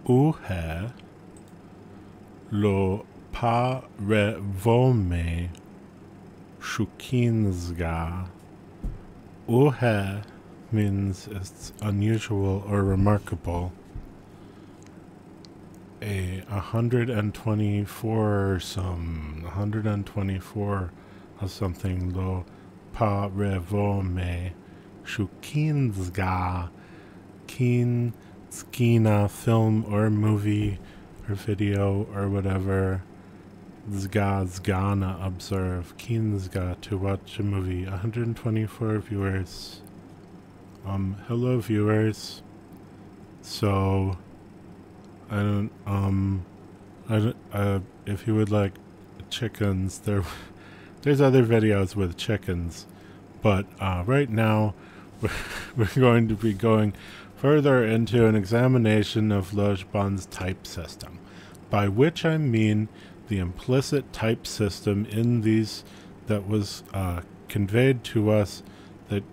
uhe lo parevome shukinzga. Uhe means it's unusual or remarkable. 124 of something lo parevome shukinzga. Keen skina film or movie or video or whatever. Zgana observe. Kinzga to watch a movie. 124 viewers. Hello viewers. So if you would like chickens, there's other videos with chickens, but right now we're going to be going further into an examination of Lojban's type system, by which I mean the implicit type system in these that was conveyed to us, that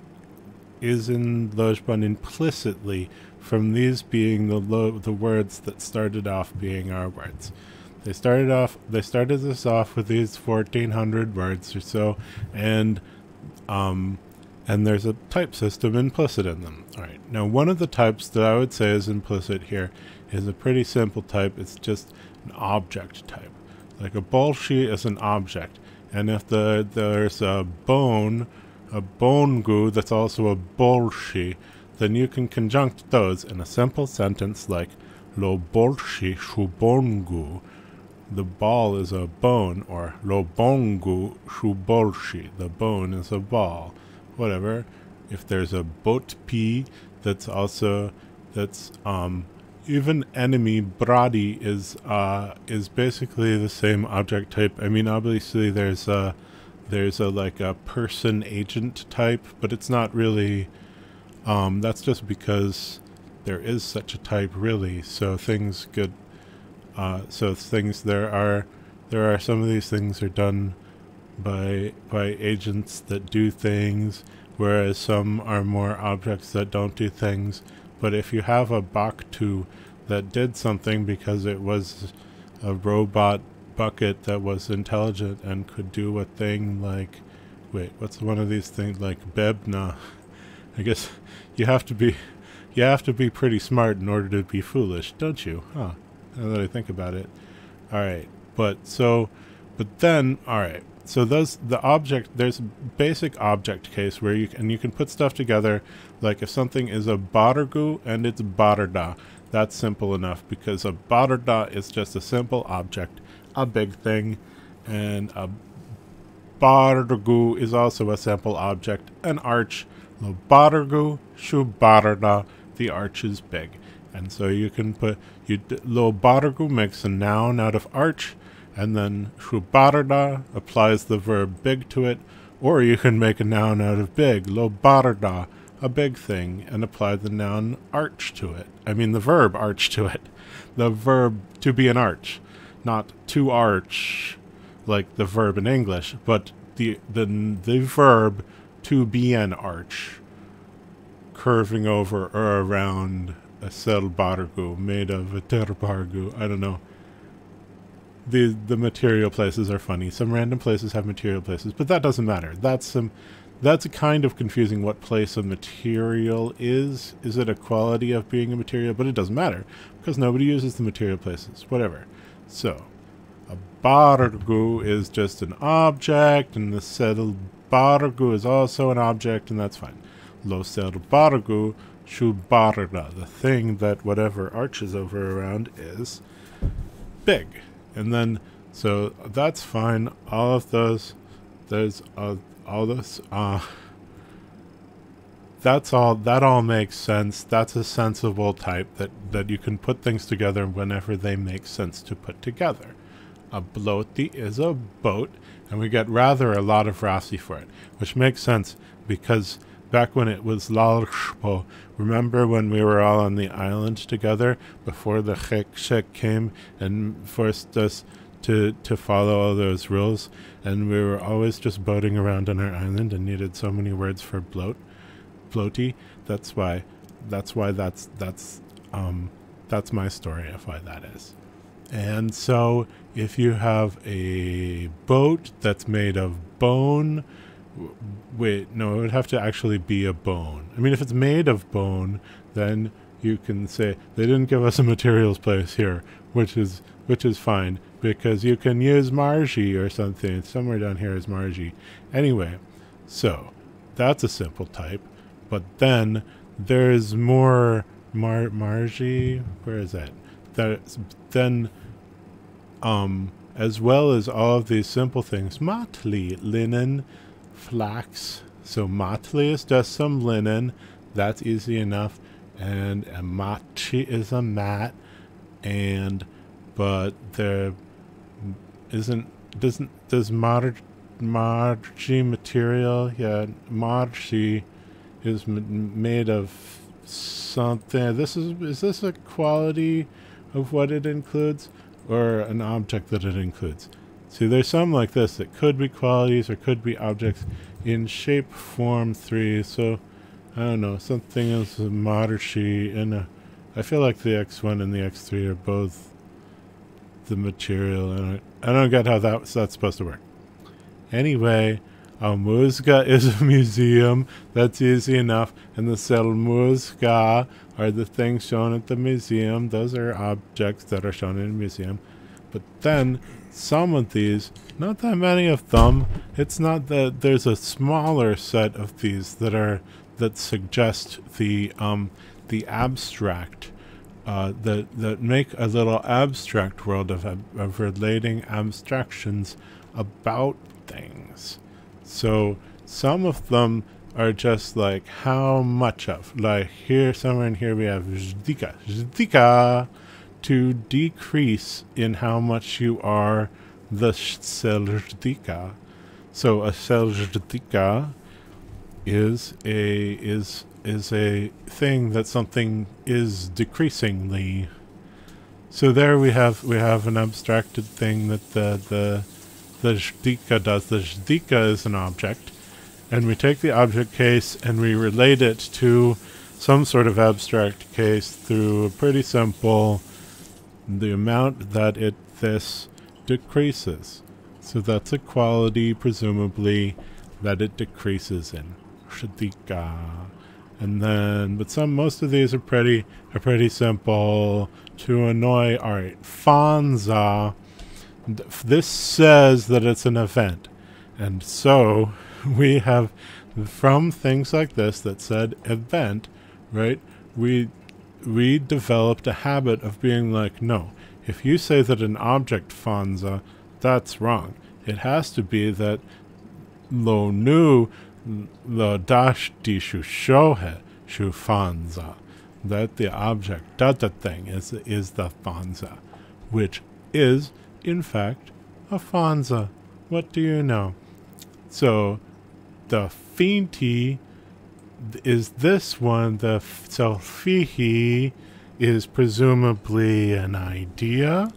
is in Lojban implicitly, from these being the words that started off being our words. They started this off with these 1,400 words or so, and there's a type system implicit in them. All right. Now, one of the types that I would say is implicit here is a pretty simple type. It's just an object type. Like a bolshi is an object, and if there's a bone goo that's also a bolshi, then you can conjunct those in a simple sentence like lo bolshi shu bongu. The ball is a bone, or lo bongu shu bolshi. The bone is a ball. Whatever. If there's a boat p, that's even enemy bradi is basically the same object type. I mean, obviously there's a like a person agent type, but it's not really. That's just because there is such a type, really. So things could. There are some of these things are done by agents that do things, whereas some are more objects that don't do things. But if you have a Baktu that did something because it was a robot bucket that was intelligent and could do a thing like, wait, what's one of these things, like Bebna? I guess you have to be pretty smart in order to be foolish, don't you? Huh. Now that I think about it. Alright, there's a basic object case where you can put stuff together, like if something is a bargu and it's barda. That's simple enough, because a barda is just a simple object, a big thing, and a bargu is also a simple object, an arch. Lo bargu shu barda, the arch is big. And so you can put, lo bargu makes a noun out of arch, and then shu barda applies the verb big to it, or you can make a noun out of big, lo barda, a big thing, and apply the noun arch to it. I mean the verb arch to it. The verb to be an arch. Not to arch, like the verb in English, but the verb to be an arch, curving over or around a sel bargu made of a terbargu. I don't know. The material places are funny. Some random places have material places, but that doesn't matter. That's a kind of confusing what place a material is. Is it a quality of being a material? But it doesn't matter, because nobody uses the material places. Whatever. So, a bargu is just an object, and the sel bargu is also an object, and that's fine. Lo sel bargu shu barda, the thing that whatever arches over around is big. And then, so that's fine. All of those, there's all this, that all makes sense. That's a sensible type that you can put things together whenever they make sense to put together. A bloti is a boat, and we get rather a lot of Rasi for it, which makes sense because back when it was Lalshpo, remember when we were all on the island together before the Shek came and forced us to follow all those rules, and we were always just boating around on our island and needed so many words for bloaty. That's why That's my story of why that is. And so if you have a boat that's made of bone, wait, no, it would have to actually be a bone. I mean, if it's made of bone, then you can say they didn't give us a materials place here, which is fine, because you can use margie or something. Somewhere down here is margie. Anyway, so that's a simple type, but then there's more margie. Where is that? Then as well as all of these simple things, malgli, linen, flax. So malgli is just some linen. That's easy enough. And a machi is a mat. But there does margie material? Yeah, margie is made of something. Is this a quality of what it includes, or an object that it includes? See, there's some like this that could be qualities or could be objects in shape, form 3. So I don't know, something is a margie, and I feel like the X1 and the X3 are both the material. I don't get how that's supposed to work. Anyway, a musga is a museum. That's easy enough. And the selmusga are the things shown at the museum. Those are objects that are shown in a museum. But then some of these, not that many of them, it's not that there's a smaller set of these that suggest the abstract, that make a little abstract world of relating abstractions about things. So some of them are just like how much of, like here, somewhere in here we have zdika, to decrease in how much you are the seljdika. So a seljdika is a thing that something is decreasingly. So there we have an abstracted thing that the zdika does. The zdika is an object, and we take the object case and we relate it to some sort of abstract case through a pretty simple, the amount that this decreases. So that's a quality, presumably, that it decreases in. Zdika. And then, but most of these are pretty simple to annoy. All right, Fanza. This says that it's an event, and so we have, from things like this that said event, right? We developed a habit of being like, no, if you say that an object Fanza, that's wrong. It has to be that lo nu lo dash di shu shohe shu Fanza, that the object, that thing is the Fanza, which is in fact a Fanza. What do you know? So the finti is this one. The selfihi is presumably an idea,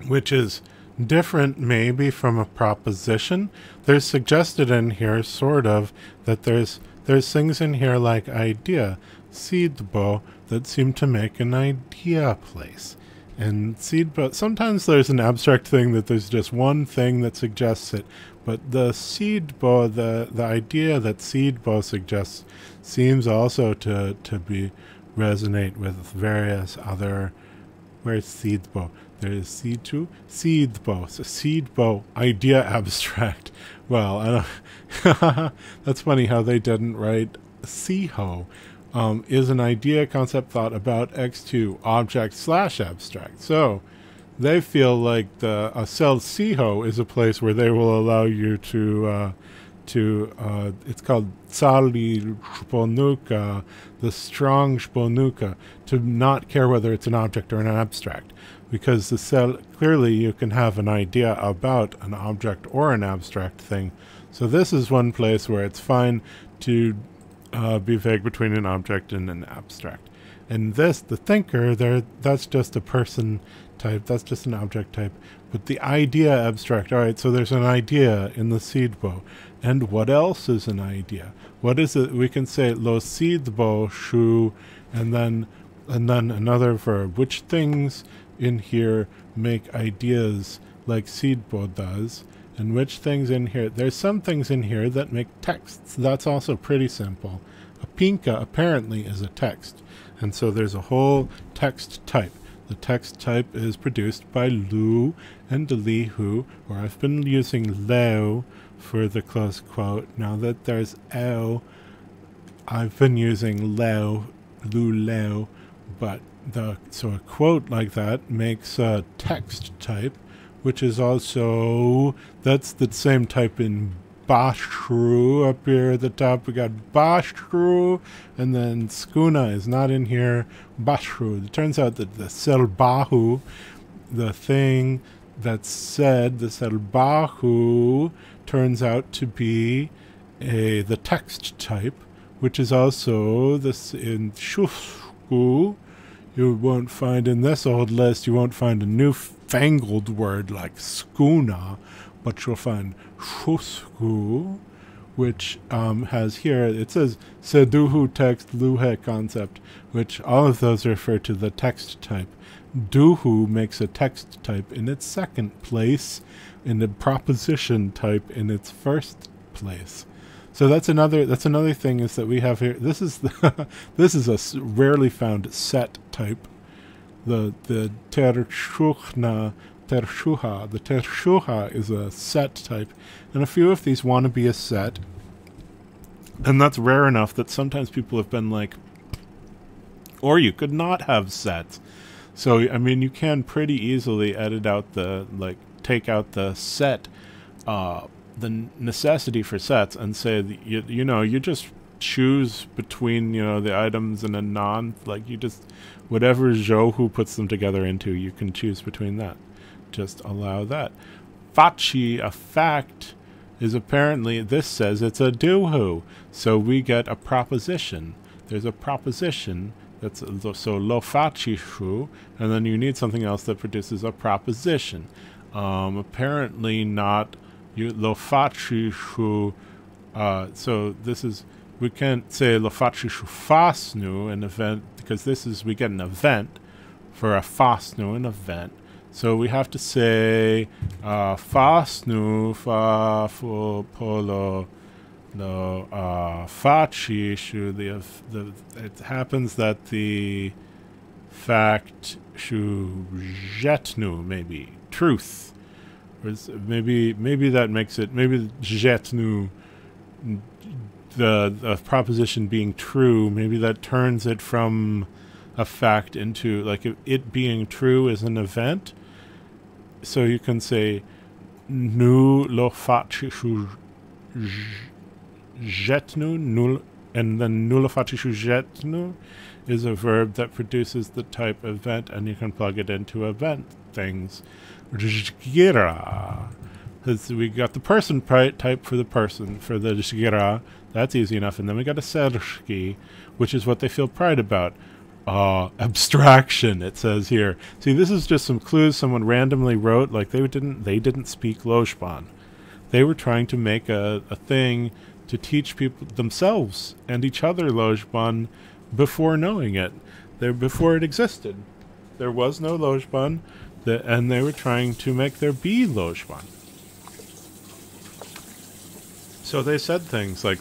which is different maybe from a proposition. There's suggested in here sort of that there's things in here like idea, seedbo, that seem to make an idea place. And seedbo, sometimes there's an abstract thing that there's just one thing that suggests it, but the seedbo, the idea that seedbo suggests, seems also to resonate with various other. Where's seedbo? There's seedbo, seedbo, so seedbo, idea abstract. Well, I don't that's funny how they didn't write seho. Is an idea, concept, thought about X2 object / abstract. So they feel like a cell seho is a place where they will allow you to it's called tsali shponuka, the strong shponuka, to not care whether it's an object or an abstract, because the cell, clearly you can have an idea about an object or an abstract thing. So this is one place where it's fine to be vague between an object and an abstract. And this, the thinker, that's just a person type, that's just an object type. But the idea abstract, all right, so there's an idea in the seedbo. And what else is an idea? What is it? We can say lo seedbo shu, and then And then another verb, which things in here make ideas like Seedbo does, and which things in here, there's some things in here that make texts. That's also pretty simple. A pinka apparently is a text, and so there's a whole text type. The text type is produced by Lu and Lihu, or I've been using Leo for the close quote. Now that there's L, I've been using Leo, Lu Leo, but so a quote like that makes a text type, which is also, that's the same type in Bashru. Up here at the top we got Bashru, and then Skuna is not in here. Bashru. It turns out that the Selbahu, the thing that's said, the Selbahu, turns out to be the text type, which is also this in Shufku. You won't find in this old list, you won't find a newfangled word like skuna, but you'll find shusku, which has here, it says seduhu text, luhe concept, which all of those refer to the text type. Duhu makes a text type in its second place, and a proposition type in its first place. So that's another thing is that we have here. This is this is a rarely found set type. The tershuha. The tershuha is a set type, and a few of these want to be a set. And that's rare enough that sometimes people have been like, or you could not have sets. So I mean, you can pretty easily edit out take out the set. The necessity for sets and say that you just choose between the items and a non, like you just whatever Zhou puts them together into, you can choose between that. Just allow that. Fachi, a fact, is apparently, this says it's a duhu, so we get a proposition. There's a proposition that's so lo fachi shu, and then you need something else that produces a proposition. Apparently not lo fachi shu. So this is, we can't say lo fachi shu fasnu, an event, because this is, we get an event for a fasnu, an event. So we have to say fasnu fa fu polo lo fachi shu. It happens that the fact shu jetnu, maybe truth. Maybe that makes it, maybe jetnu, the proposition being true, maybe that turns it from a fact into, like, it being true is an event. So you can say nu lo facishu jetnu, and then nu lo facishu jetnu is a verb that produces the type event, and you can plug it into event things. Jgira. We got the person type for the person, for the jgira. That's easy enough. And then we got a sershki, which is what they feel pride about. Abstraction, it says here. See, this is just some clues someone randomly wrote. Like they didn't speak Lojban. They were trying to make a thing to teach people themselves and each other Lojban before knowing it. Before it existed. There was no Lojban, and they were trying to make there be Lojban. So they said things like,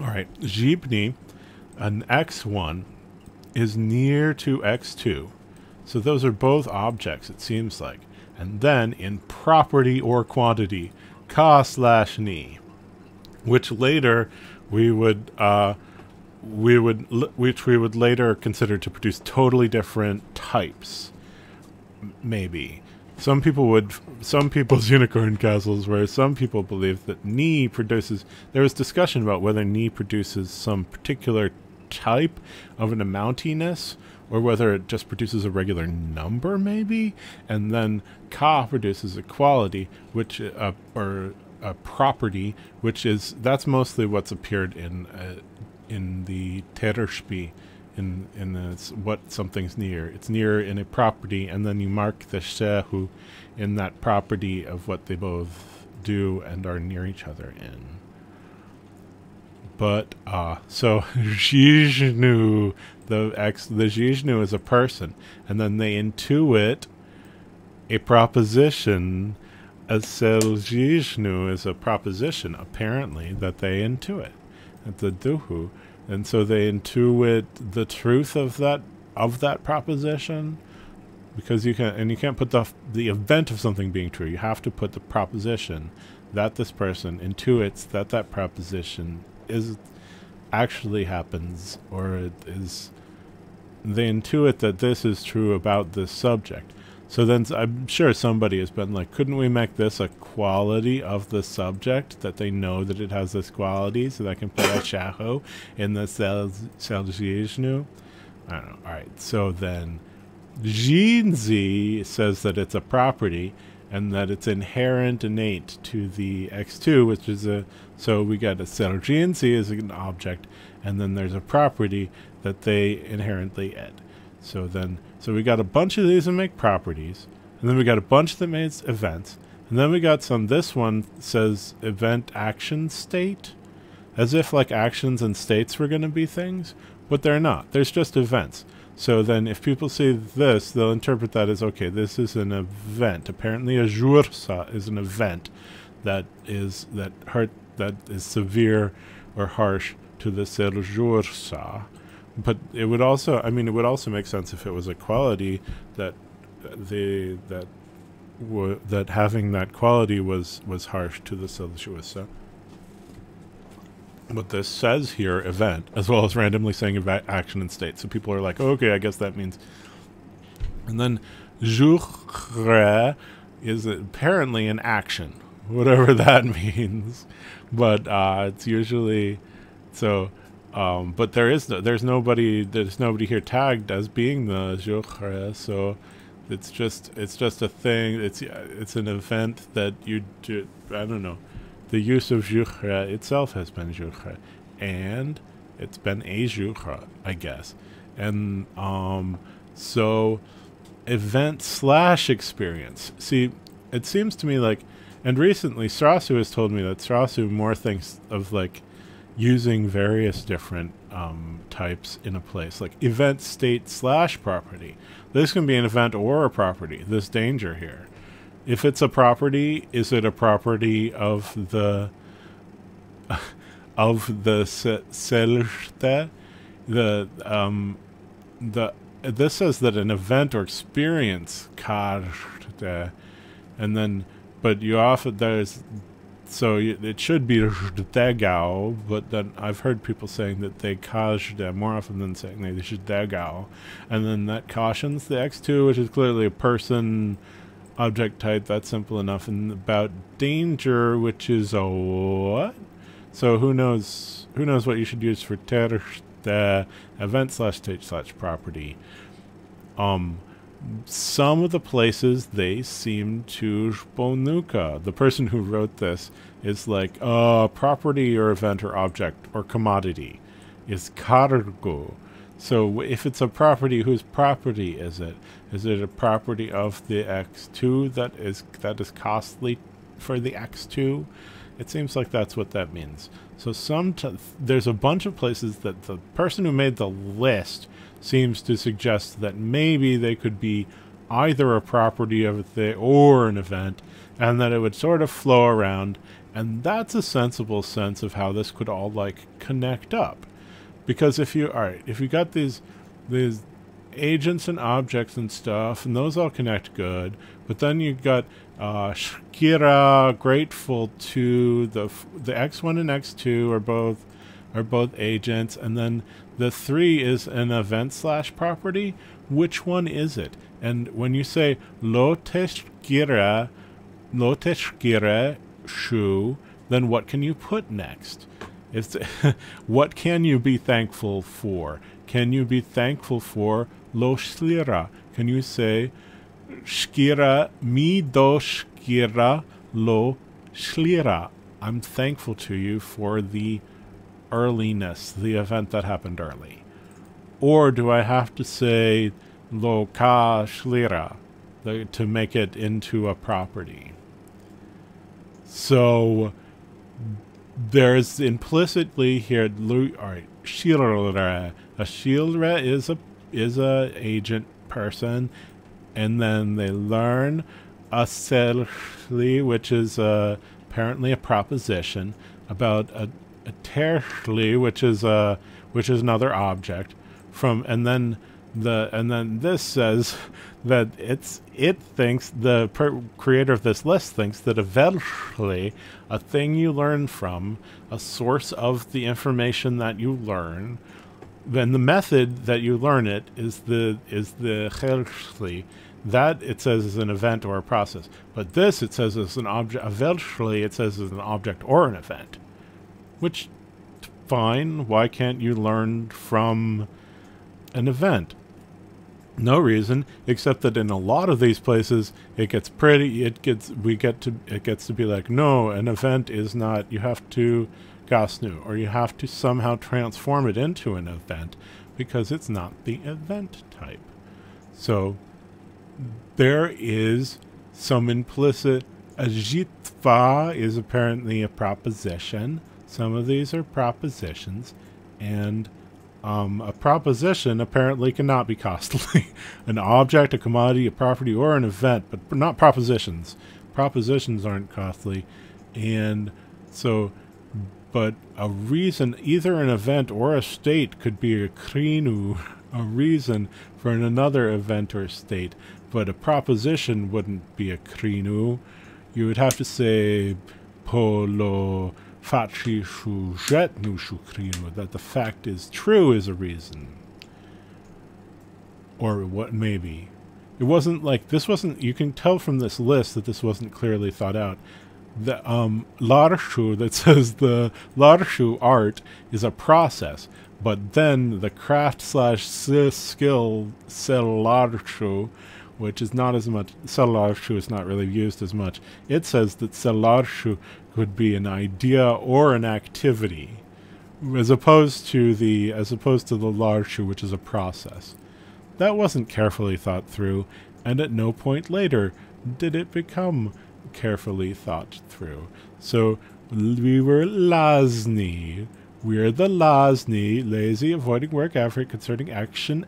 all right, Jibni, an x1, is near to x2. So those are both objects, it seems like. And then in property or quantity, ka/ni, which later we would later consider to produce totally different types. Maybe. Some people's unicorn castles, where some people believe that ni produces, there was discussion about whether ni produces some particular type of an amountiness, or whether it just produces a regular number, maybe, and then ka produces a quality, which or a property, which is, that's mostly what's appeared in the tershpi, in what something's near. It's near in a property, and then you mark the shehu in that property of what they both do and are near each other in. But so Jishnu, the Jishnu is a person, and then they intuit a proposition. A Seljishnu is a proposition, apparently, that they intuit at the duhu, and so they intuit the truth of that proposition, because you can't put the event of something being true. You have to put the proposition that this person intuits that proposition is actually happens, or it is. They intuit that this is true about this subject. So then I'm sure somebody has been like, couldn't we make this a quality of the subject, that they know that it has this quality, so that I can put a shaho in the Seljishnu? I don't know. All right. So then Jinzi says that it's a property and that it's inherent, innate to the X2, which is so we got a Seljinzi is an object, and then there's a property that they inherently add. So we got a bunch of these that make properties, and then we got a bunch that makes events, and then we got some. This one says event action state, as if like actions and states were going to be things, but they're not. There's just events. So then if people see this, they'll interpret that as, okay, this is an event. Apparently a jursa is an event that is severe or harsh to the seljursa. But it would also, it would also make sense if it was a quality that having that quality was harsh to the seljursa. But this says here event, as well as randomly saying action and state. So people are like, oh, okay, I guess that means. And then juchre is apparently an action, whatever that means. But it's usually so. But there's nobody here tagged as being the juchre. So it's just a thing. It's an event that you do. I don't know. The use of juchre itself has been juchre, and it's been a juchre, I guess. And so event/experience. See, it seems to me like, and recently Strasu has told me that Strasu more thinks of like using various different types in a place, like event, state/property. This can be an event or a property. This danger here. If it's a property, is it a property of the selte? This says that an event or experience karte, and then but you often it should be degao, but then I've heard people saying that they kajde more often than saying they should degao, and then that cautions the X2, which is clearly a person object type. That's simple enough. And about danger, which is a what? So who knows what you should use for the event/state/property. Some of the places they seem to sponuka. The person who wrote this is like property or event or object or commodity is cargo. So if it's a property, whose property is it? Is it a property of the X2 that is costly for the X2? It seems like that's what that means. So there's a bunch of places that the person who made the list seems to suggest that maybe they could be either a property of a thing or an event, and that it would sort of flow around. And that's a sensible sense of how this could all like connect up. Because if you got these agents and objects and stuff, and those all connect good, but then you got Shkira, grateful to the X1 and X2 are both agents, and then the 3 is an event/property. Which one is it? And when you say loteshkira shu, then what can you put next? What can you be thankful for? Can you be thankful for lo shlira? Can you say shkira mi do shkira lo shlira? I'm thankful to you for the earliness, the event that happened early. Or do I have to say lo ka shlira to make it into a property? So there's implicitly here, all right, shilra. A shilra is a agent person, and then they learn a selchli, which is apparently a proposition, about a terchli, which is another object from, and then this says that it thinks the creator of this list thinks that eventually a thing you learn from, a source of the information that you learn, then the method that you learn it is the chelchli. That it says is an event or a process, but this it says is an object. Eventually, it says is an object or an event, which fine. Why can't you learn from an event? No reason, except that in a lot of these places, it gets to be like, no, an event is not, you have to gasnu, or you have to somehow transform it into an event, because it's not the event type. So, there is some implicit, ajitva is apparently a proposition. Some of these are propositions, and a proposition apparently cannot be costly. An object, a commodity, a property, or an event, but not propositions. Propositions aren't costly. And so, but a reason, either an event or a state could be a krinu, a reason for another event or state. But a proposition wouldn't be a krinu. You would have to say polo faci shujet nu shukrinu, that the fact is true is a reason. Or what, maybe. It wasn't like, this wasn't, you can tell from this list that this wasn't clearly thought out. The larshu, that says the larshu art is a process, but then the craft / skill selarshu, which is not as much, selarshu is not really used as much. It says that selarshu could be an idea or an activity, as opposed to the larshu, which is a process. That wasn't carefully thought through, and at no point later did it become carefully thought through. So we were lazni. We're the lazni, lazy, avoiding work, effort, concerning action.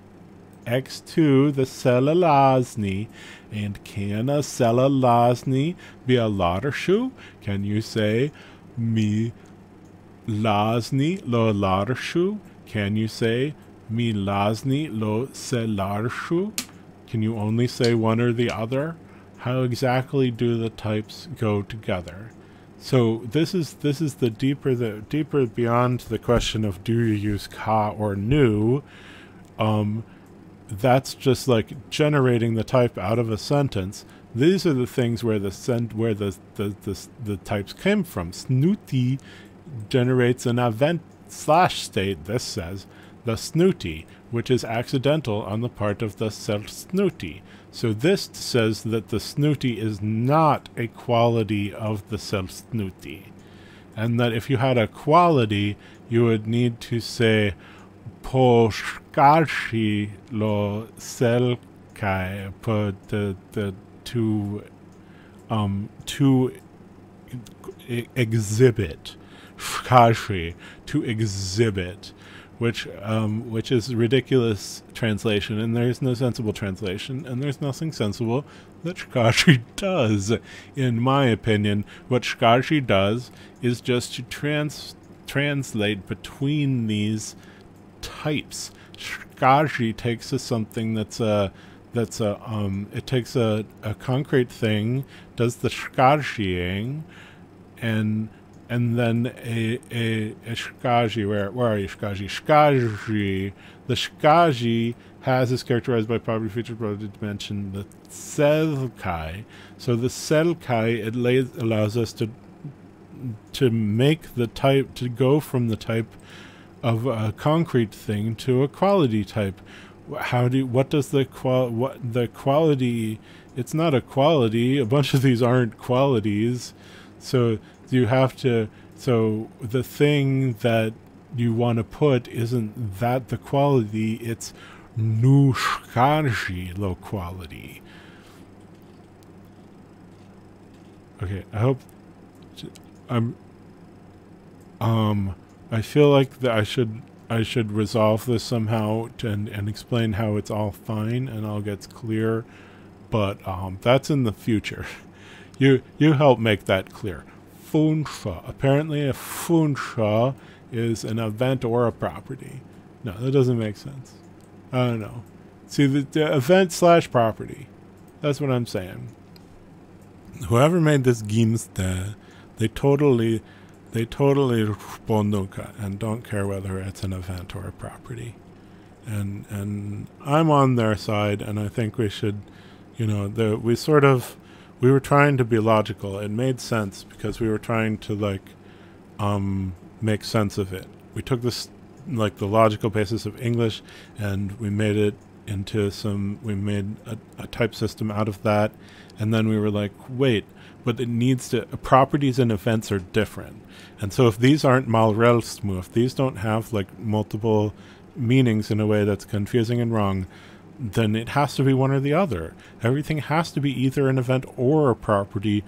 X2, the selalazni. And can a selalazni be a larshu? Can you say mi lazni lo larshu? Can you say mi lazni lo selarshu? Can you only say one or the other? How exactly do the types go together? So this is the deeper beyond the question of do you use ka or nu. That's just like generating the type out of a sentence. These are the things where the types came from. Snooty generates an event / state. This says the snooty, which is accidental on the part of the snooty. So this says that the snooty is not a quality of the snooty, and that if you had a quality, you would need to say po shkashi lo selkai, po to exhibit, shkashi, to exhibit, which is ridiculous translation, and there's no sensible translation, and there's nothing sensible that shkashi does. In my opinion, what shkashi does is just to translate between these types. Shkashi takes something it takes a concrete thing, does the shkashiing, and then a shkaji, where are you, shkaji? Shkaji, the shkaji is characterized by property, feature, property, dimension, the selkai. So the selkai, it allows us to make the type, to go from the type of a concrete thing to a quality type. What does the quality, it's not a quality, a bunch of these aren't qualities, so you have to, so the thing that you want to put isn't that the quality, it's nushkarji low quality. Okay, I hope I feel like that I should resolve this somehow and explain how it's all fine and all gets clear, but that's in the future. You help make that clear. Function. Apparently a function is an event or a property. No, that doesn't make sense. I don't know. See, the event slash property. That's what I'm saying. Whoever made this gimste, they totally responduka and don't care whether it's an event or a property. And I'm on their side, and I think we should, we were trying to be logical. It made sense because we were trying to make sense of it. We took this the logical basis of English and we made it into we made a type system out of that, and then we were like, wait, but it needs to, properties and events are different. And so if these aren't malgli, if these don't have multiple meanings in a way that's confusing and wrong, then it has to be one or the other. Everything has to be either an event or a property,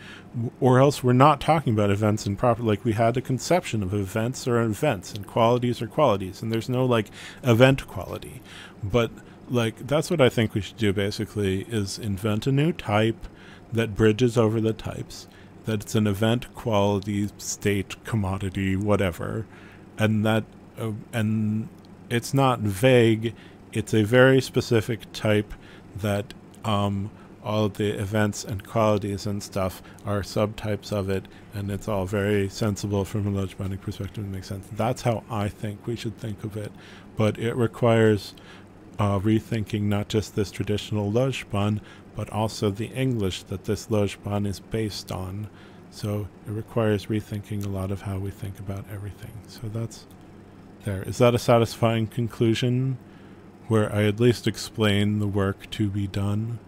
or else we're not talking about events and property. We had a conception of events or events, and qualities are qualities, and there's no event quality. But that's what I think we should do basically, is invent a new type that bridges over the types, that it's an event, quality, state, commodity, whatever, and that and it's not vague. It's a very specific type that all of the events and qualities and stuff are subtypes of it, and it's all very sensible from a Lojbanic perspective. It makes sense. That's how I think we should think of it, but it requires rethinking not just this traditional Lojban, but also the English that this Lojban is based on. So it requires rethinking a lot of how we think about everything. So that's there. Is that a satisfying conclusion, where I at least explain the work to be done?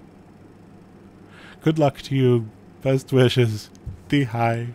Good luck to you. Best wishes. Di hi.